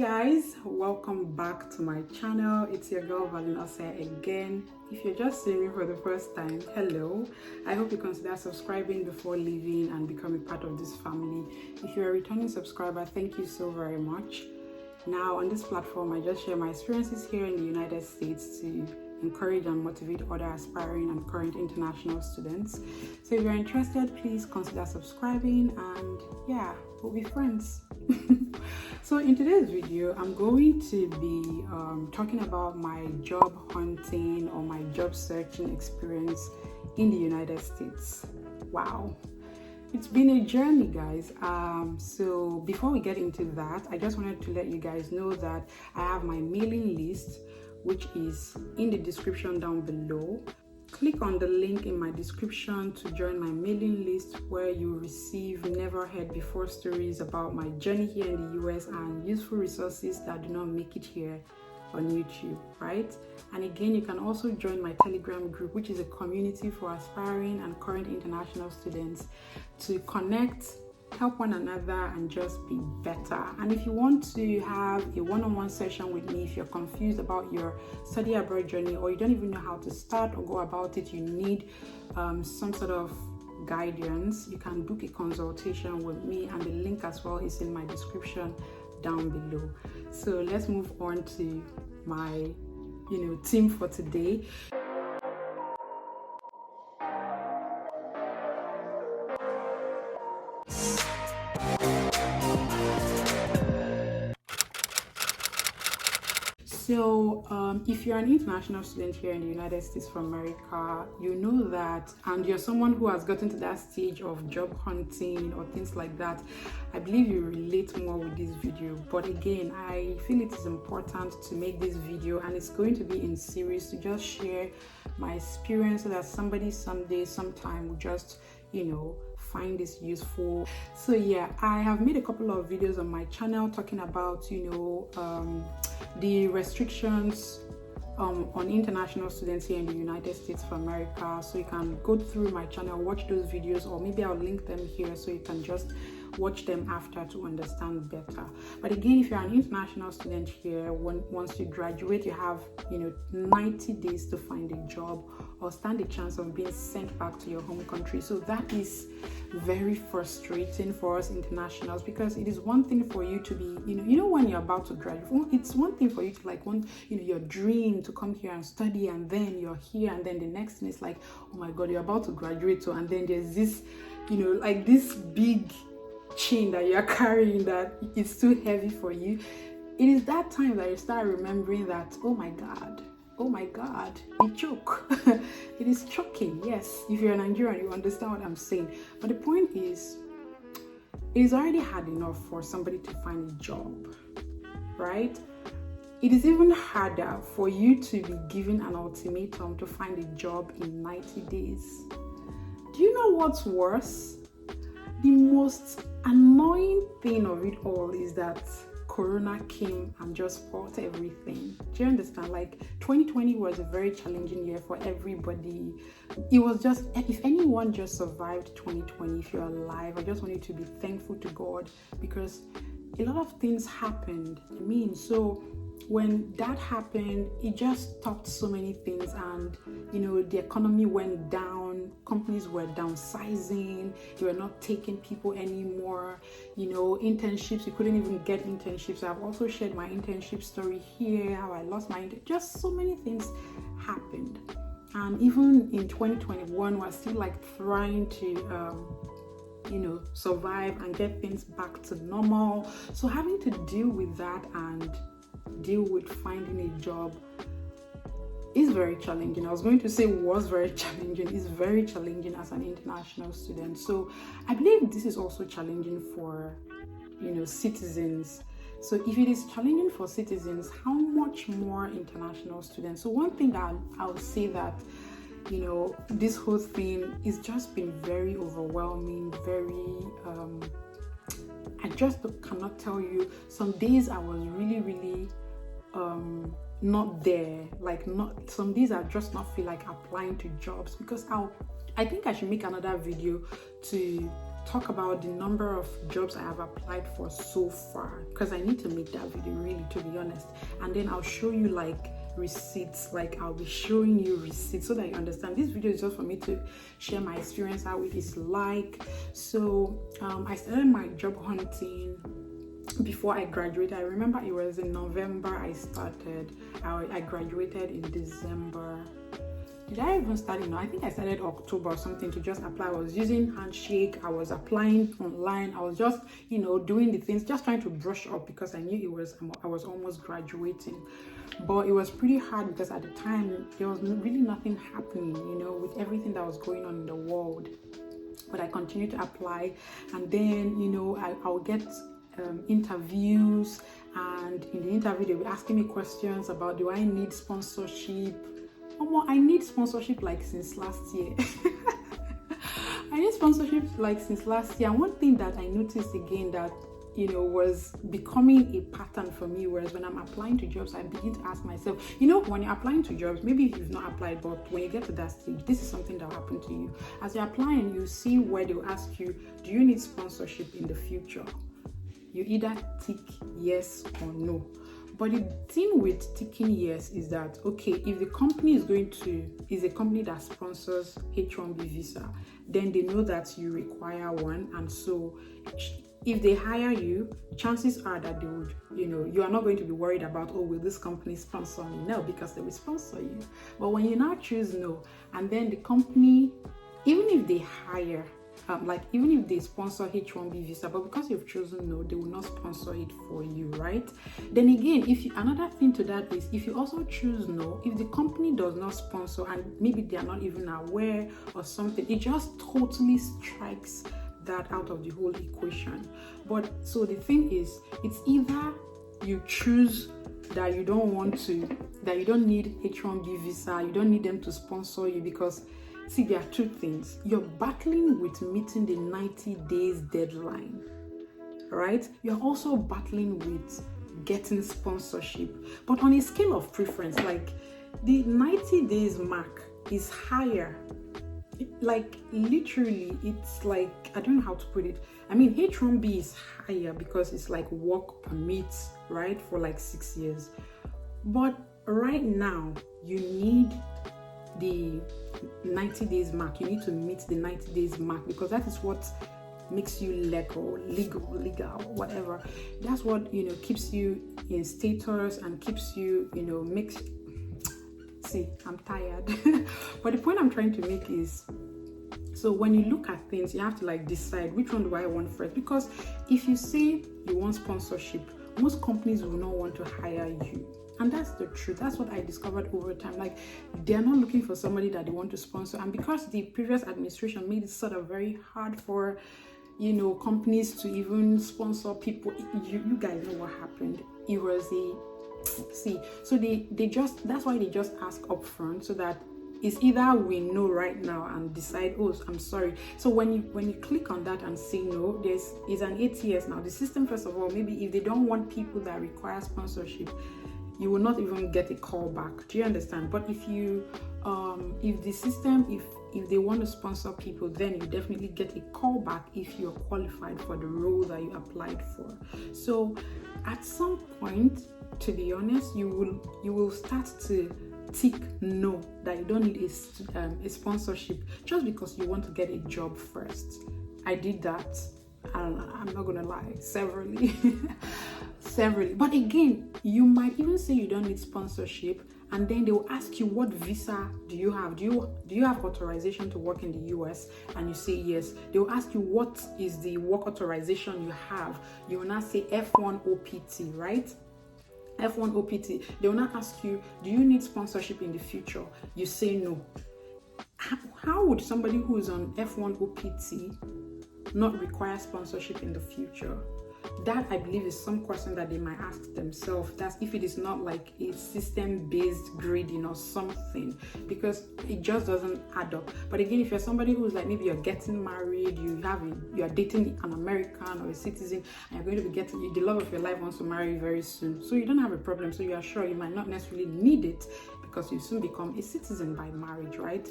guys, welcome back to my channel. It's your girl Valeen Oseh again. If you're just seeing me for the first time, hello. I hope you consider subscribing before leaving and becoming part of this family. If you're a returning subscriber, thank you so very much. Now on this platform, I just share my experiences here in the United States to encourage and motivate other aspiring and current international students. So if you're interested, please consider subscribing, and yeah, we'll be friends. So in today's video, I'm going to be talking about my job hunting or my job searching experience in the United States. Wow, it's been a journey, guys. So before we get into that, I just wanted to let you guys know that I have my mailing list, which is in the description down below. Click on the link in my description to join my mailing list, where you receive never heard before stories about my journey here in the US and useful resources that do not make it here on YouTube, right? And again, you can also join my Telegram group, which is a community for aspiring and current international students to connect, help one another, and just be better. And if you want to have a one-on-one session with me, if you're confused about your study abroad journey, or you don't even know how to start or go about it, you need some sort of guidance, you can book a consultation with me, and the link as well is in my description down below. So let's move on to my theme for today. So if you're an international student here in the United States of America, you know that, and you're someone who has gotten to that stage of job hunting or things like that, I believe you relate more with this video. But again, I feel it is important to make this video, and it's going to be in series, to just share my experience so that somebody someday, sometime will just, find this useful. So yeah, I have made a couple of videos on my channel talking about, the restrictions on international students here in the United States of America. So you can go through my channel, watch those videos, or maybe I'll link them here so you can just watch them after to understand better. But again, if you're an international student here, once you graduate, you have 90 days to find a job or stand a chance of being sent back to your home country. So that is very frustrating for us internationals, because it is one thing for you to be, when you're about to graduate, it's one thing for you to want your dream to come here and study, and then you're here, and then the next thing is like, oh my God, you're about to graduate, so, and then there's this, this big chain that you're carrying that it's too heavy for you. It is that time that you start remembering that, oh my God, it choke. It is choking. Yes, if you're a Nigerian, you understand what I'm saying. But the point is, it is already hard enough for somebody to find a job, right? It is even harder for you to be given an ultimatum to find a job in 90 days. Do you know what's worse? The most annoying thing of it all is that Corona came and just spoiled everything. Do you understand? 2020 was a very challenging year for everybody. It was just, if anyone just survived 2020, if you're alive, I just want you to be thankful to God, because a lot of things happened. So when that happened, it just stopped so many things, and the economy went down, companies were downsizing, they were not taking people anymore, internships, you couldn't even get internships. I've also shared my internship story here, how I lost my just so many things happened. And even in 2021, we're still trying to survive and get things back to normal. So having to deal with that and deal with finding a job is very challenging. I was going to say was very challenging. It's very challenging as an international student. So I believe this is also challenging for citizens. So if it is challenging for citizens, how much more international students? So one thing I'll say that this whole thing is just been very overwhelming, I just cannot tell you. Some days I was really not there, some days I just not feel like applying to jobs, because I think I should make another video to talk about the number of jobs I have applied for so far, because I need to make that video, really, to be honest. And then I'll show you like receipts, like I'll be showing you receipts so that you understand. This video is just for me to share my experience, how it is like. So I started my job hunting before I graduated. I remember it was in November I started. I graduated in December. Did I even start I think I started October or something to just apply. I was using Handshake, I was applying online, I was just, doing the things, just trying to brush up, because I knew I was almost graduating. But it was pretty hard because at the time there was really nothing happening, with everything that was going on in the world. But I continued to apply, and then, I'll get interviews, and in the interview they'll be asking me questions about, do I need sponsorship? I need sponsorship like since last year. I need sponsorship like since last year. And one thing that I noticed again that was becoming a pattern for me, whereas when I'm applying to jobs, I begin to ask myself, when you're applying to jobs, maybe if you've not applied, but when you get to that stage, this is something that will happen to you. As you're applying, you see where they'll ask you, do you need sponsorship in the future? You either tick yes or no. But the thing with ticking yes is that, okay, if the company is a company that sponsors H1B visa, then they know that you require one. And so if they hire you, chances are that they would, you are not going to be worried about, will this company sponsor me? No, because they will sponsor you. But when you now choose no, and then the company, even if they hire, even if they sponsor H1B visa, but because you've chosen no, they will not sponsor it for you, right? Then again, another thing to that is, if you also choose no, if the company does not sponsor and maybe they are not even aware or something, it just totally strikes that out of the whole equation. But so the thing is, it's either you choose that you don't need H1B visa, you don't need them to sponsor you, because see, there are two things. You're battling with meeting the 90 days deadline, right? You're also battling with getting sponsorship. But on a scale of preference, like the 90 days mark is higher. Like literally, it's like, I don't know how to put it. I mean, H1B is higher because it's like work permits, right? For like 6 years. But right now, you need the 90 days mark. You need to meet the 90 days mark, because that is what makes you legal, whatever. That's what keeps you in status and keeps you see, I'm tired. But the point I'm trying to make is, so when you look at things, you have to like decide, which one do I want first? Because if you say you want sponsorship, most companies will not want to hire you. And that's the truth. That's what I discovered over time. Like, they're not looking for somebody that they want to sponsor. And because the previous administration made it sort of very hard for, companies to even sponsor people, you guys know what happened. It was that's why they just ask up front, so that it's either we know right now and decide, I'm sorry. So when you click on that and say no, is an ATS now. The system, first of all, maybe if they don't want people that require sponsorship, you will not even get a call back. Do you understand? But if the system, if they want to sponsor people, then you definitely get a call back if you're qualified for the role that you applied for. So at some point, to be honest, you will start to tick no, that you don't need a sponsorship just because you want to get a job first. I did that, and I'm not gonna lie, severally. But again, you might even say you don't need sponsorship, and then they will ask you, what visa do you have? Do you have authorization to work in the US? And you say yes. They will ask you, what is the work authorization you have? You will not say F1 OPT, right? F1 OPT. They will not ask you, do you need sponsorship in the future? You say no. How would somebody who is on F1 OPT not require sponsorship in the future? That, I believe, is some question that they might ask themselves. That's if it is not like a system-based grading or something, because it just doesn't add up. But again, if you're somebody who's like, maybe you're getting married, you're dating an American or a citizen, and you're going to be getting, the love of your life wants to marry very soon, so you don't have a problem. So you are sure you might not necessarily need it, because you soon become a citizen by marriage, right?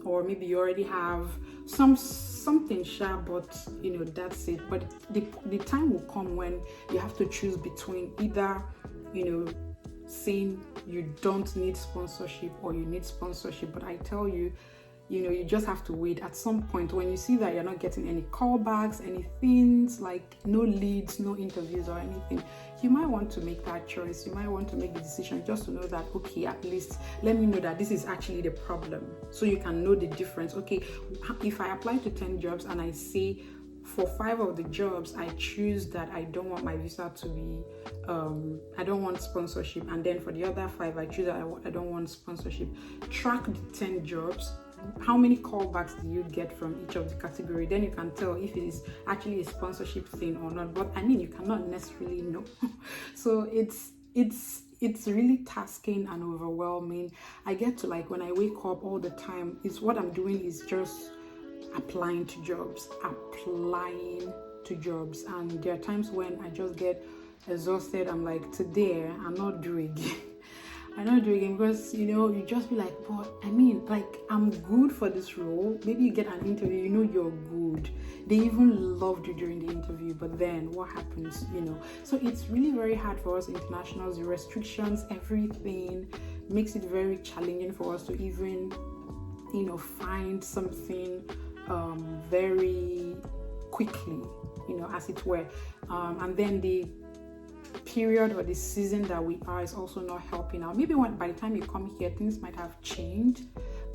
Or maybe you already have something sharp, but that's it. But the time will come when you have to choose between either saying you don't need sponsorship or you need sponsorship. But I tell you, you just have to wait. At some point, when you see that you're not getting any callbacks, anything like no leads, no interviews or anything, you might want to make that choice. You might want to make the decision just to know that, okay, at least let me know that this is actually the problem, so you can know the difference. Okay, if I apply to 10 jobs and I say for 5 of the jobs I choose that I don't want my visa to be I don't want sponsorship, and then for the other 5 I choose that I don't want sponsorship. Track the 10 jobs. How many callbacks do you get from each of the category? Then you can tell if it is actually a sponsorship thing or not. But you cannot necessarily know. So it's really tasking and overwhelming. I get to, like, when I wake up all the time, is what I'm doing is just applying to jobs, and there are times when I just get exhausted. I'm like, today I'm not doing it because you just be like, but I'm good for this role. Maybe you get an interview, you're good, they even loved you during the interview, but then what happens? So it's really very hard for us internationals. The restrictions, everything makes it very challenging for us to even find something very quickly, as it were, and then the period or the season that we are is also not helping out. Maybe by the time you come here, things might have changed,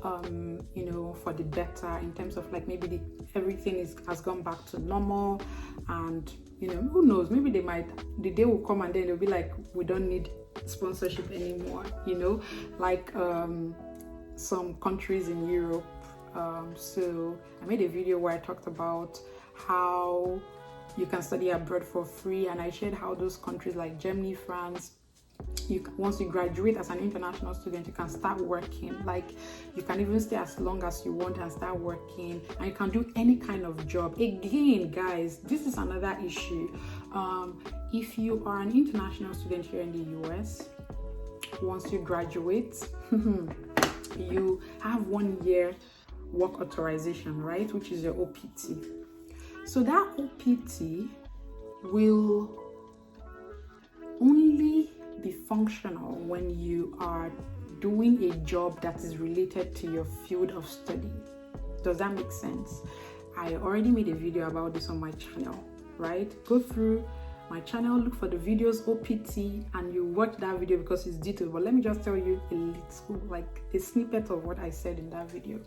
for the better, in terms of, like, maybe everything has gone back to normal, and who knows, maybe the day will come and then they'll be like, we don't need sponsorship anymore, like some countries in Europe. So I made a video where I talked about how you can study abroad for free, and I shared how those countries like Germany, France, once you graduate as an international student, you can start working. Like, you can even stay as long as you want and start working, and you can do any kind of job. Again, guys, this is another issue. If you are an international student here in the US, once you graduate, you have 1 year work authorization, right, which is your OPT. So that OPT will only be functional when you are doing a job that is related to your field of study. Does that make sense? I already made a video about this on my channel, right? Go through my channel, look for the videos OPT, and you watch that video because it's detailed. But let me just tell you a snippet of what I said in that video.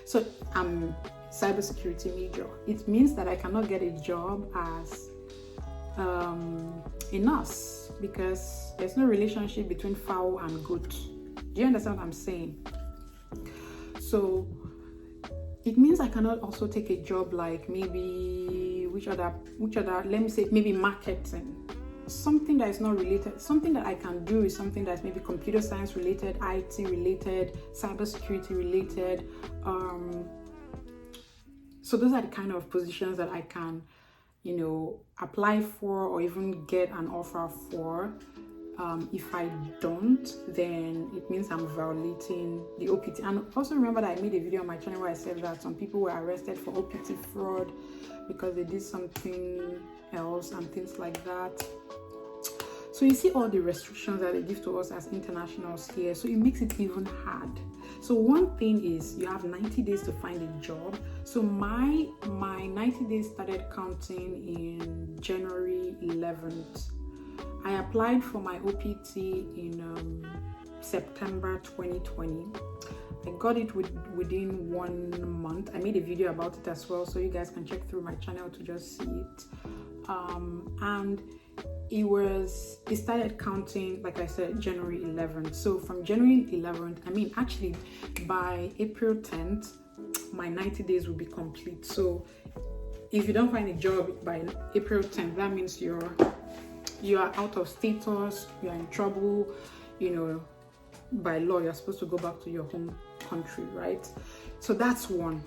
So I'm cybersecurity major. It means that I cannot get a job as a nurse because there's no relationship between fowl and goat. Do you understand what I'm saying? So it means I cannot also take a job like maybe which other let me say maybe marketing, something that is not related. Something that I can do is something that's maybe computer science related, IT related, cybersecurity related. So those are the kind of positions that I can, apply for or even get an offer for. If I don't, then it means I'm violating the OPT. And also remember that I made a video on my channel where I said that some people were arrested for OPT fraud because they did something else and things like that. So you see all the restrictions that they give to us as internationals here. So it makes it even hard. So one thing is you have 90 days to find a job. So my 90 days started counting in January 11th. I applied for my OPT in September 2020. I got it within 1 month. I made a video about it as well, so you guys can check through my channel to just see it. And it started counting, like I said, January 11th. So from January 11th, actually by April 10th, my 90 days will be complete. So if you don't find a job by April 10th, that means you are out of status, you're in trouble, by law, you're supposed to go back to your home country, right? So that's one,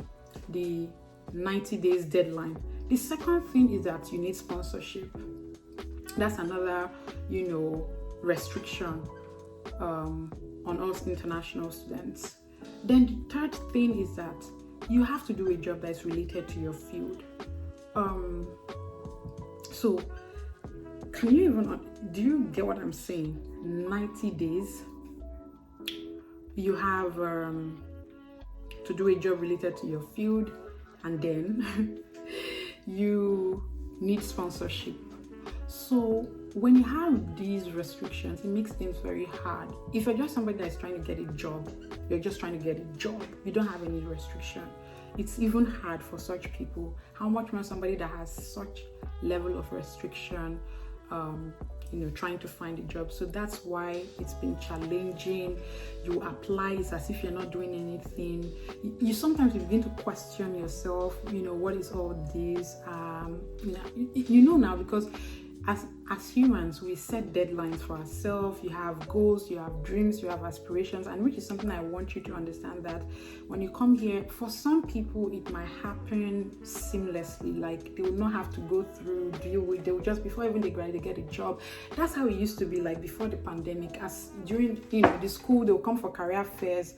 the 90 days deadline. The second thing is that you need sponsorship. That's another, restriction on on us international students. Then the third thing is that you have to do a job that is related to your field. So do you get what I'm saying? 90 days, you have to do a job related to your field, and then you need sponsorship. So when you have these restrictions, it makes things very hard. If you're just somebody that's trying to get a job, you're just trying to get a job, you don't have any restriction. It's even hard for such people. How much more somebody that has such level of restriction, trying to find a job. So that's why it's been challenging. You apply, it's as if you're not doing anything. You sometimes begin to question yourself, what is all this? Now, because as humans, we set deadlines for ourselves. You have goals, you have dreams, you have aspirations, and which is something I want you to understand, that when you come here, for some people it might happen seamlessly. Like they will not have to go through, they will just, before even they graduate, they get a job. That's how it used to be, like before the pandemic. As during the school, they'll come for career fairs,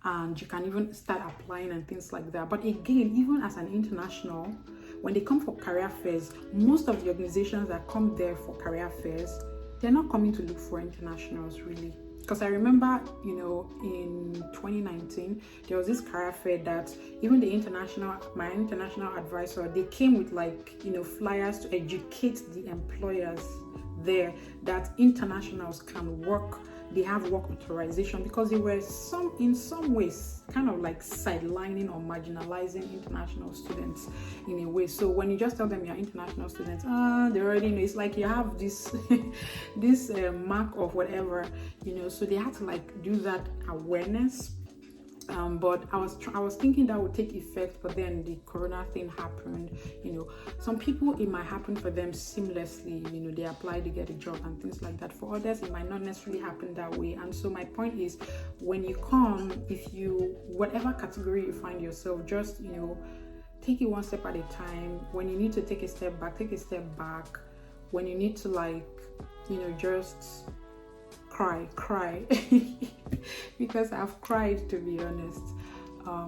and you can even start applying and things like that. But again, even as an international, when they come for career fairs, most of the organizations that come there for career fairs, they're not coming to look for internationals really. Because I remember, in 2019, there was this career fair that even my international advisor, they came with flyers to educate the employers there that internationals can work. They have work authorization, because they were in some ways kind of like sidelining or marginalizing international students in a way. So when you just tell them you're international students, they already know. It's like you have this this mark of whatever, so they had to do that awareness. But I was thinking that would take effect, but then the corona thing happened. Some people, it might happen for them seamlessly. They apply to get a job and things like that. For others, it might not necessarily happen that way. And so my point is, when you come, whatever category you find yourself, just take it one step at a time. When you need to take a step back, take a step back. When you need to just cry because I've cried, to be honest.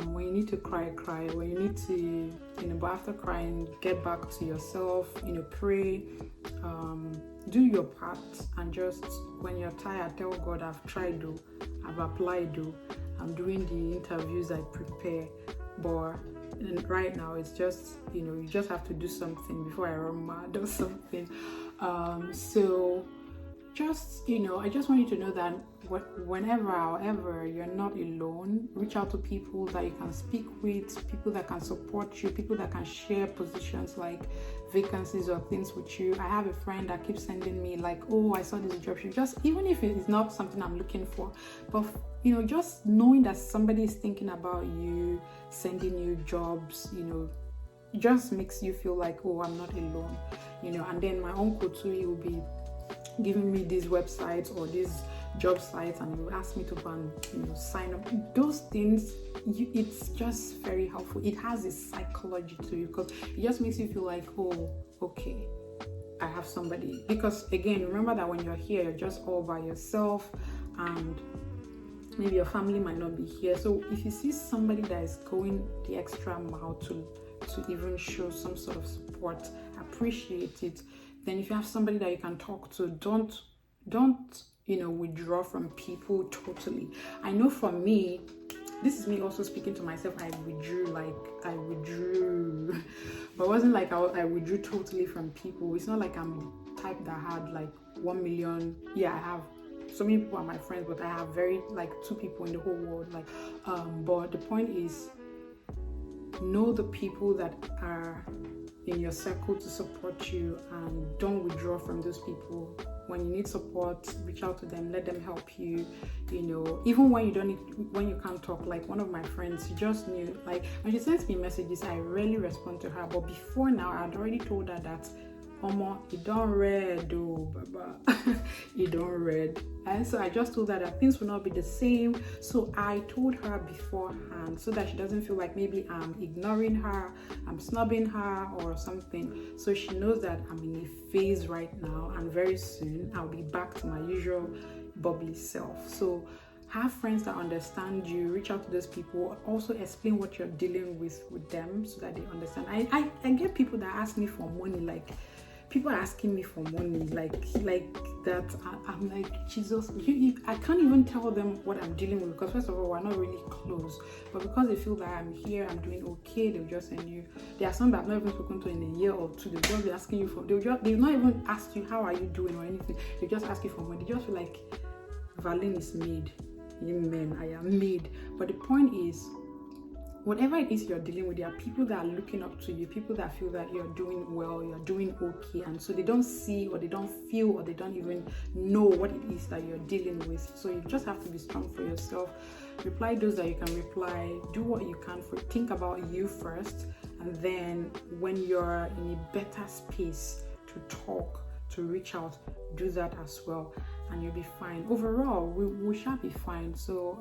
When you need to cry. When you need to but after crying, get back to yourself, pray, do your part, and just when you're tired, tell God, I've tried, I've applied, I'm doing the interviews I prepare, but right now it's just you just have to do something before I run mad or something. So just I just want you to know that whenever, however, you're not alone. Reach out to people that you can speak with, people that can support you, people that can share positions like vacancies or things with you. I have a friend that keeps sending me I saw this job. Just even if it's not something I'm looking for, but just knowing that somebody is thinking about you, sending you jobs, just makes you feel like, I'm not alone, And then my uncle too, he will be giving me these websites or these job sites, and he will ask me to go and sign up. Those things, it's just very helpful. It has a psychology to you, because it just makes you feel like, okay, I have somebody. Because again, remember that when you're here, you're just all by yourself, and maybe your family might not be here. So if you see somebody that is going the extra mile to even show some sort of support, appreciate it. Then if you have somebody that you can talk to, don't withdraw from people totally. I know for me, this is me also speaking to myself, I withdrew, but it wasn't like I withdrew totally from people. It's not like I'm the type that had 1 million. I have so many people are my friends, but I have very 2 people in the whole world. But the point is, know the people that are in your circle to support you, and don't withdraw from those people. When you need support, reach out to them, let them help you. Even when you can't talk. One of my friends, she just knew, when she sends me messages, I rarely respond to her. But before now, I had already told her that, you don't read, baba. You don't read. And so I just told her that things will not be the same. So I told her beforehand, so that she doesn't feel like maybe I'm ignoring her, I'm snubbing her or something. So she knows that I'm in a phase right now, and very soon I'll be back to my usual bubbly self. So have friends that understand you. Reach out to those people. Also explain what you're dealing with them so that they understand. I get people that ask me for money, like people are asking me for money, like that. I'm like, Jesus, I can't even tell them what I'm dealing with, because first of all, we're not really close. But because they feel that I'm here, I'm doing okay, they'll just send you. There are some that I've not even spoken to in a year or two. They'll just be asking you for. They'll not even ask you how are you doing or anything. They just ask you for money. They just feel like Valeen is made. Amen. I am made. But the point is, whatever it is you're dealing with, there are people that are looking up to you, people that feel that you're doing well, you're doing okay, and so they don't see or they don't feel or they don't even know what it is that you're dealing with. So you just have to be strong for yourself. Reply those that you can reply, do what you can for, think about you first, and then when you're in a better space to talk, to reach out, do that as well, and you'll be fine. Overall, we shall be fine. So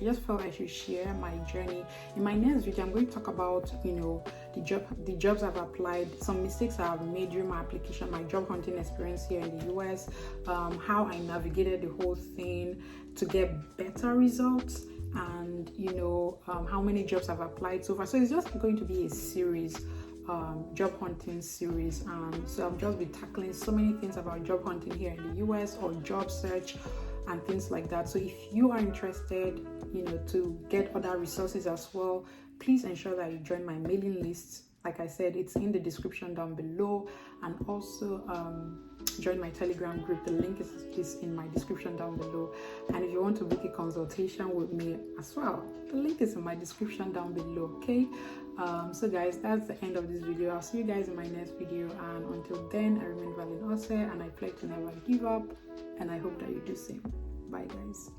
I just felt I should share my journey. In my next video, I'm going to talk about, the jobs I've applied, some mistakes I've made during my application, my job hunting experience here in the US, how I navigated the whole thing to get better results, and how many jobs I've applied so far. So it's just going to be a series, job hunting series, so I'll just be tackling so many things about job hunting here in the US, or job search and things like that. So if you are interested to get other resources as well, please ensure that you join my mailing list. Like I said, it's in the description down below, and also join my Telegram group. The link is in my description down below. And if you want to book a consultation with me as well, the link is in my description down below. Okay, so guys, that's the end of this video. I'll see you guys in my next video, and until then, I remain Valeen Oseh, and I pledge to never give up, and I hope that you do the same. Bye guys.